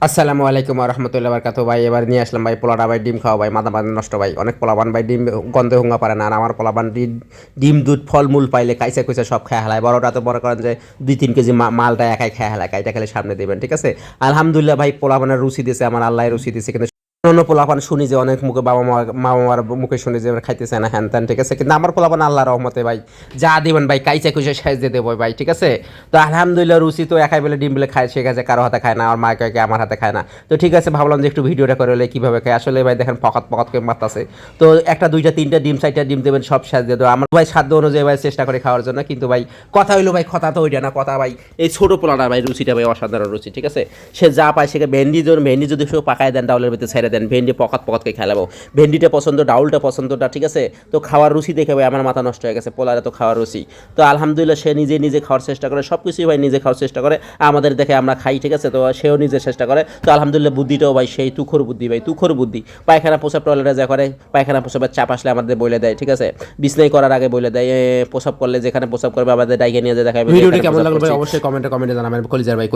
আসসালামু আলাইকুম রহমতুল্লাহ বারকাতু ভাই। এবার নিয়ে আসলাম ভাই পোলাটা ভাই ডিম খাওয়া ভাই মাথা পানি নষ্ট ভাই। অনেক পোলাবান ভাই ডিম গন্ধে হুঙ্গা পারে না, আর আমার পোলাবান ডিম দুধ ফলমূল পাইলে কাইসা কুইসা সব খেয়ে হেলায়। বড়টা তো বড় করেন যে 2-3 কেজি মালটা একাই খেয়ে হেলায়, কাইটা খেলে সামনে দেবেন, ঠিক আছে। আলহামদুলিল্লাহ ভাই পোলাবানের রুচি দিছে, আমার আল্লাহ রুচি দিছে। কিন্তু অন্য পোলাপান শুনি যে অনেক মুখে মামার মুখে শুনি যে খাইতেছে না হ্যান ত্যান, ঠিক আছে। কিন্তু আমার পোলাপান আল্লাহ রহমতে ভাই যা দিবেন ভাই কাইচা কুইচা সাইজ দিয়ে দেবো ভাই, ঠিক আছে। তো আলহামদুলিল্লাহ রুচি তো একাই বলে ডিম বলে খায়, সে গেছে কারো হাতে খায় না, আর মা কয়েকে আমার হাতে খায় না। তো ঠিক আছে, ভাবলাম যে একটু ভিডিওটা করে হলে কীভাবে খায়। আসলে ভাই দেখেন পকাত পকাত করে মারতাছে। তো একটা দুইটা তিনটা ডিম 4টা ডিম দেবেন, সব সাজ দিয়ে দেবো আমার ভাই সাধ্য অনুযায়ী ভাই চেষ্টা করে খাওয়ার জন্য। কিন্তু ভাই কথা হইলো ভাই, কথা তো ওইটা না, কথা ভাই এই ছোটো পোলাটা ভাই রুচিটা ভাই অসাধারণ রুচি, ঠিক আছে। সে যা পায় সেকে ভেন্ডি যদি সে পাকায় দেন ডাউলের ভিতরে ছেড়ে দেন, ভেন্ডি পকাত পকাতকে খেলাবো। ভেন্ডিটা পছন্দ, ডাউলটা পছন্দটা, ঠিক আছে। তো খাওয়ার রুচি দেখে ভাই আমার মাথা নষ্ট হয়ে গেছে, পোলারে তো খাওয়ার রুচি। তো আলহামদুলিল্লাহ সে নিজে খাওয়ার চেষ্টা করে, সব কিছুই ভাই নিজে খাওয়ার চেষ্টা করে, আমাদের দেখে আমরা খাই, ঠিক আছে। তো সেও নিজে চেষ্টা করে। তো আলহামদুলিল্লাহ বুদ্ধিটাও ভাই সেই তুখর বুদ্ধি ভাই, তুখর বুদ্ধি। পায়খানা প্রসাব টয়লেটে যা করে, পায়খানা প্রসাবের চাপ আসলে আমাদের বলে দেয়, ঠিক আছে। বিছনাই করার আগে বলে দেয়, প্রসাব করলে যেখানে প্রসাব করবে আমাদের ডাইকে নিয়ে যায় দেখাবে। ভিডিওটি কেমন লাগলো ভাই অবশ্যই কমেন্টে জানাবেন। কলিজার ভাই।